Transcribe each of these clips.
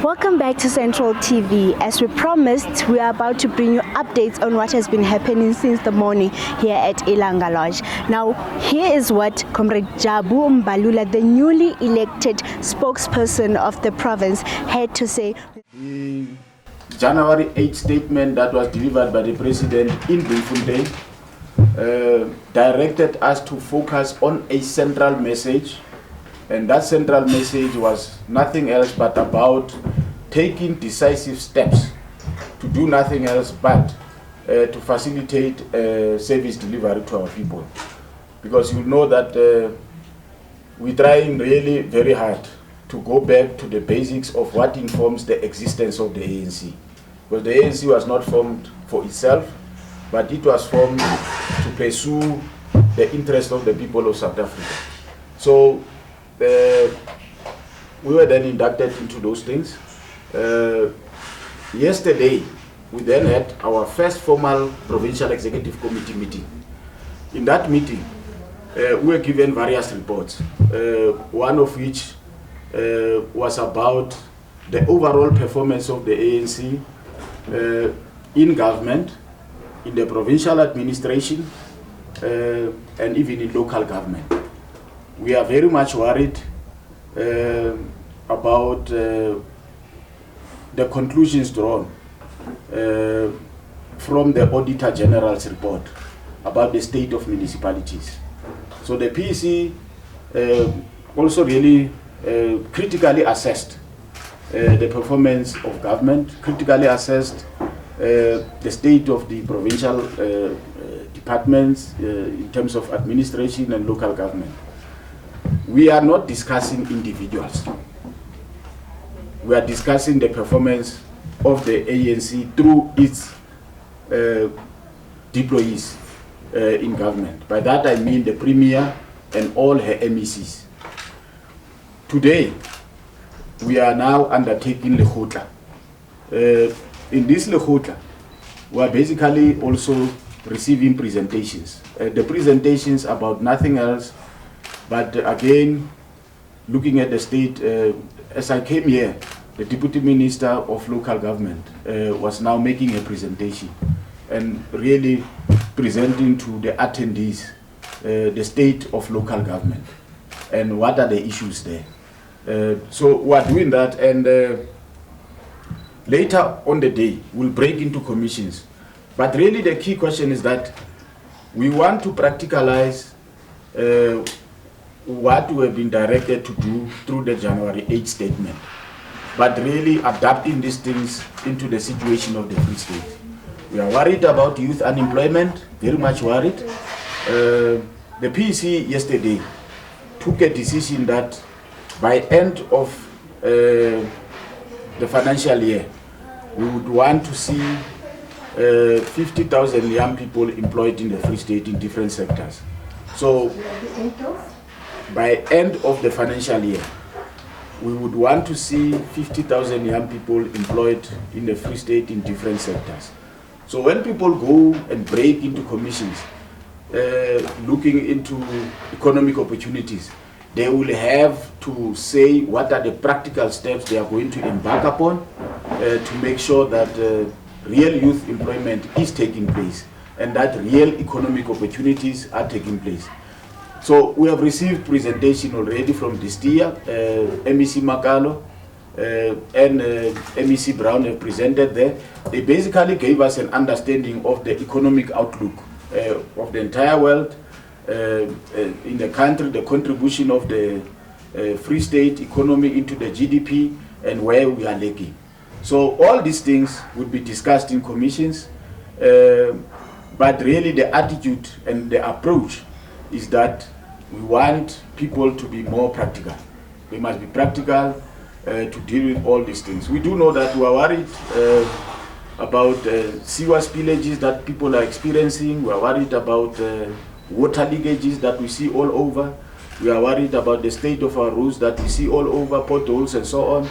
Welcome back to Central TV. As we promised, we are about to bring you updates on what has been happening since the morning here at Ilanga Lodge. Now, here is what Comrade Jabu Mbalula, the newly elected spokesperson of the province, had to say. The January 8 statement that was delivered by the President in Bloemfontein directed us to focus on a central message. And that central message was nothing else but about taking decisive steps to do nothing else but to facilitate service delivery to our people. Because you know that we're trying really very hard to go back to the basics of what informs the existence of the ANC. Because the ANC was not formed for itself, but it was formed to pursue the interest of the people of South Africa. So we were then inducted into those things. Yesterday, we then had our first formal Provincial Executive Committee meeting. In that meeting, we were given various reports, one of which was about the overall performance of the ANC in government, in the provincial administration, and even in local government. We are very much worried about the conclusions drawn from the Auditor General's report about the state of municipalities. So the PC also really critically assessed the performance of government, critically assessed the state of the provincial departments in terms of administration and local government. We are not discussing individuals. We are discussing the performance of the ANC through its deployees in government. By that I mean the Premier and all her MECs. Today, we are now undertaking Lekgotla. In this Lekgotla, we are basically also receiving presentations. The presentations about nothing else but again, looking at the state, as I came here, the Deputy Minister of Local Government was now making a presentation and really presenting to the attendees the state of local government and what are the issues there. So we are doing that, and later on the day, we'll break into commissions. But really the key question is that we want to practicalize what we have been directed to do through the January 8 statement, but really adapting these things into the situation of the Free State. We are worried about youth unemployment, very much worried. The PC yesterday took a decision that by end of the financial year, we would want to see 50,000 young people employed in the Free State in different sectors. So by end of the financial year, we would want to see 50,000 young people employed in the Free State in different sectors. So when people go and break into commissions, looking into economic opportunities, they will have to say what are the practical steps they are going to embark upon to make sure that real youth employment is taking place and that real economic opportunities are taking place. So we have received presentation already from Distia, MEC Makalo and MEC Brown have presented there. They basically gave us an understanding of the economic outlook of the entire world, in the country, the contribution of the Free State economy into the GDP and where we are lagging. So all these things would be discussed in commissions, but really the attitude and the approach is that we want people to be more practical. They must be practical to deal with all these things. We do know that we are worried about sewer spillages that people are experiencing. We are worried about water leakages that we see all over. We are worried about the state of our roads that we see all over, potholes and so on.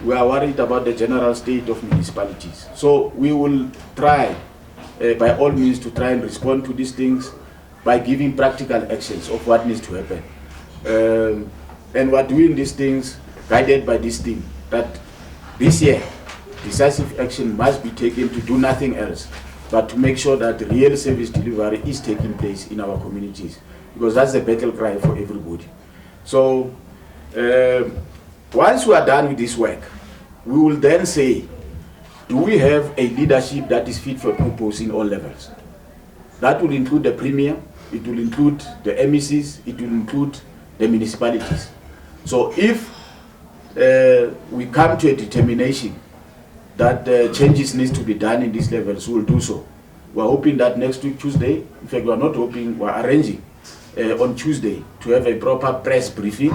we are worried about the general state of municipalities. So we will try, by all means, to try and respond to these things by giving practical actions of what needs to happen. And we're doing these things guided by this thing, that this year, decisive action must be taken to do nothing else, but to make sure that real service delivery is taking place in our communities, because that's the battle cry for everybody. So once we are done with this work, we will then say, do we have a leadership that is fit for purpose in all levels? That will include the Premier, it will include the MECs, it will include the municipalities. So if we come to a determination that changes needs to be done in these levels, we will do so. We're hoping that next week, Tuesday, in fact, we're not hoping, we're arranging on Tuesday to have a proper press briefing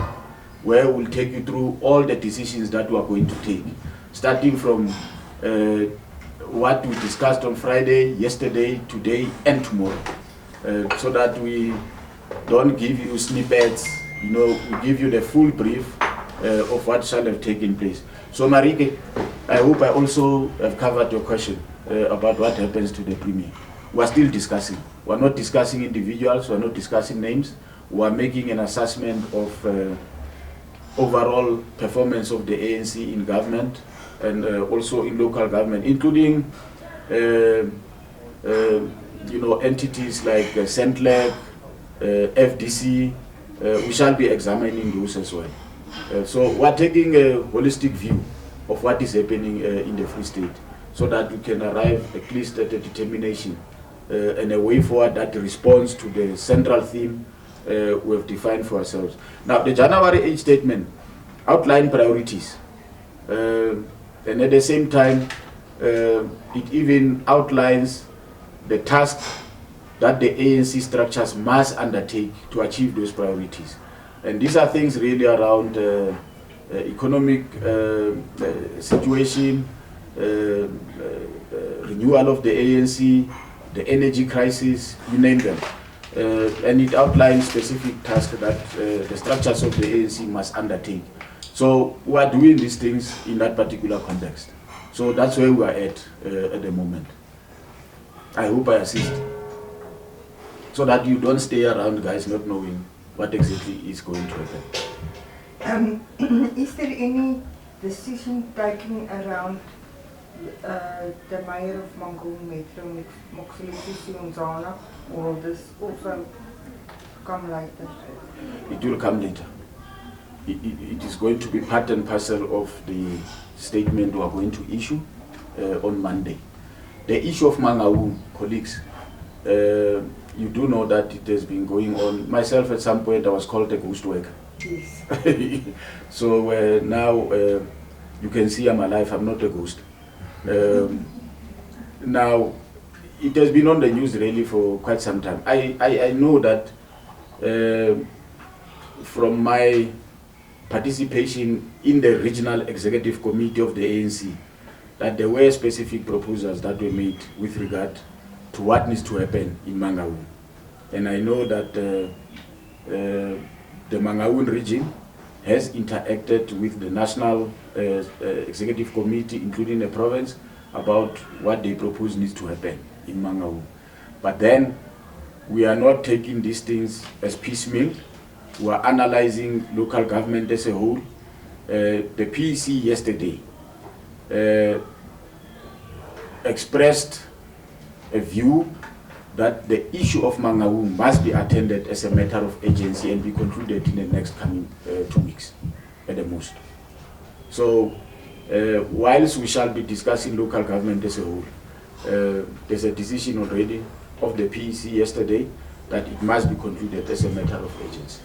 where we'll take you through all the decisions that we are going to take, starting from what we discussed on Friday, yesterday, today, and tomorrow, so that we don't give you snippets, you know, we give you the full brief of what shall have taken place. So Marike, I hope I also have covered your question about what happens to the Premier. We're still discussing. We're not discussing individuals, we're not discussing names. We're making an assessment of overall performance of the ANC in government and also in local government, including you know, entities like Centlag, FDC. We shall be examining those as well. So we're taking a holistic view of what is happening in the Free State, so that we can arrive at least at a determination and a way forward that responds to the central theme we have defined for ourselves. Now, the January 8 statement outlined priorities, and at the same time, it even outlines the task that the ANC structures must undertake to achieve those priorities. And these are things really around economic situation, renewal of the ANC, the energy crisis, you name them. And it outlines specific tasks that the structures of the ANC must undertake. So we are doing these things in that particular context. So that's where we are at the moment. I hope I assist, so that you don't stay around, guys, not knowing what exactly is going to happen. Is there any decision taken around the mayor of Mangaung Metro, Moxilisi Sionzana, or will this also come later? It will come later. It is going to be part and parcel of the statement we are going to issue on Monday. The issue of Mangaung, colleagues, you do know that it has been going on. Myself, at some point, I was called a ghost worker. Yes. So now you can see I'm alive, I'm not a ghost. Now, it has been on the news really for quite some time. I know that from my participation in the regional executive committee of the ANC, that there were specific proposals that were made with regard to what needs to happen in Mangaung. And I know that the Mangaung region has interacted with the National Executive Committee, including the province, about what they propose needs to happen in Mangaung. But then we are not taking these things as piecemeal. We are analyzing local government as a whole. The PEC yesterday expressed a view that the issue of Mangaung must be attended as a matter of urgency and be concluded in the next coming 2 weeks at the most. So whilst we shall be discussing local government as a whole, there's a decision already of the PEC yesterday that it must be concluded as a matter of urgency.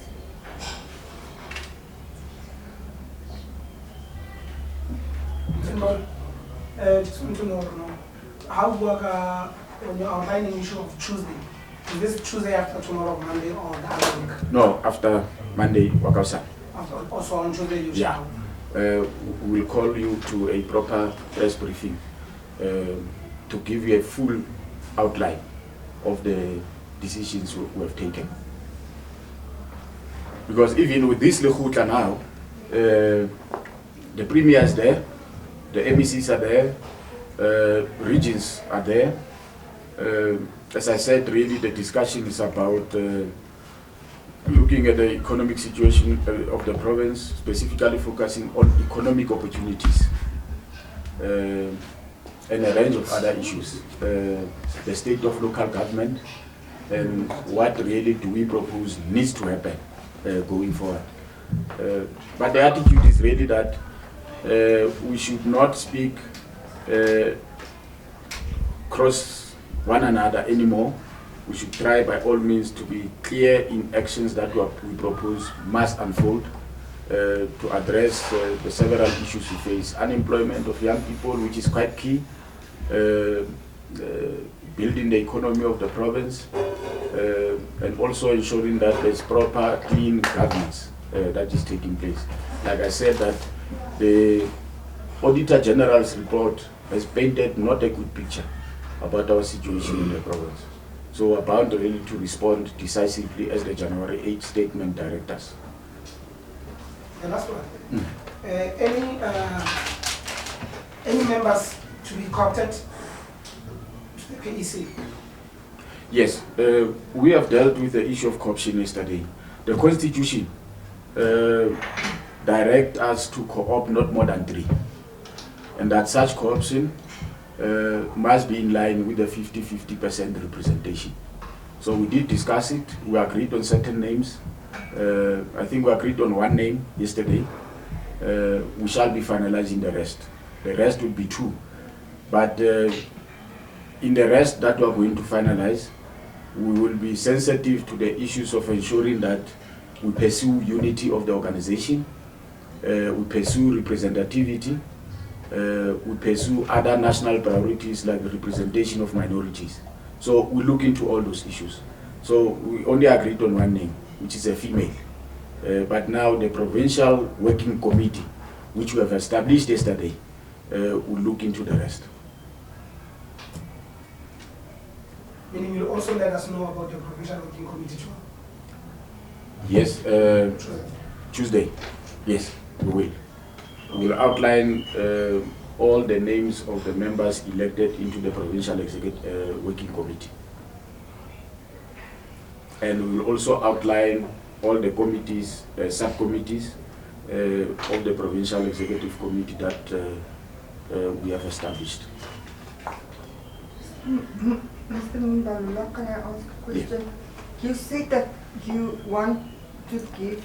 Just want to know now, how work when you're outlining the issue of Tuesday? Is this Tuesday after tomorrow, Monday, or the other week? No, after Monday, Wakausa. Also on Tuesday, you Yeah. We'll call you to a proper press briefing to give you a full outline of the decisions we have taken. Because even with this Lekgotla now, the premiers there, the MECs are there, regions are there. As I said, really the discussion is about looking at the economic situation of the province, specifically focusing on economic opportunities and a range of other issues. The state of local government and what really do we propose needs to happen going forward. But the attitude is really that we should not speak cross one another anymore. We should try by all means to be clear in actions that we propose must unfold to address the several issues we face. Unemployment of young people, which is quite key, building the economy of the province, and also ensuring that there's proper clean governance that is taking place. Like I said, that the Auditor General's report has painted not a good picture about our situation in the province. So we're bound really to respond decisively as the January 8 statement directs us. The last one. Any members to be co-opted to the PEC? Yes, we have dealt with the issue of co-option yesterday. The Constitution directs us to co-opt not more than 3, and that such co-option must be in line with the 50-50% representation. So we did discuss it. We agreed on certain names. I think we agreed on one name yesterday. We shall be finalizing the rest. The rest will be 2. But in the rest that we are going to finalize, we will be sensitive to the issues of ensuring that we pursue unity of the organization, we pursue representativity, we pursue other national priorities like the representation of minorities. So we look into all those issues. So we only agreed on one name, which is a female. But now the Provincial Working Committee, which we have established yesterday, will look into the rest. Meaning you'll also let us know about the Provincial Working Committee too? Yes, Tuesday. Yes, we will. We will outline all the names of the members elected into the Provincial Executive Working Committee. And we will also outline all the committees, subcommittees of the Provincial Executive Committee that we have established. Mr. Mbalula, can I ask a question? Yeah. You said that you want to create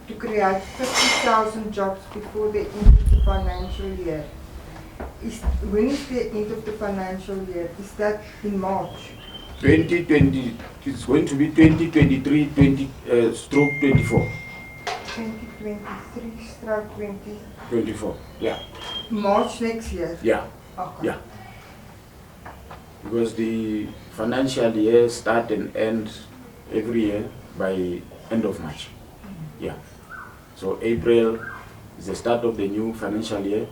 50,000 jobs before the end of the financial year. When is the end of the financial year? Is that in March? 2020, it's going to be 2023, 24. 2023/20. 24, yeah. March next year? Yeah, okay. Yeah. Because the financial year start and end every year by end of March. Yeah. So April is the start of the new financial year,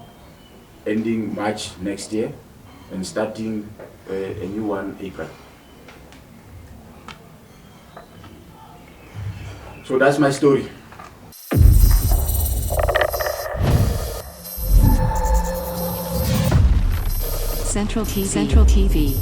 ending March next year, and starting a new one April. So that's my story. Central TV.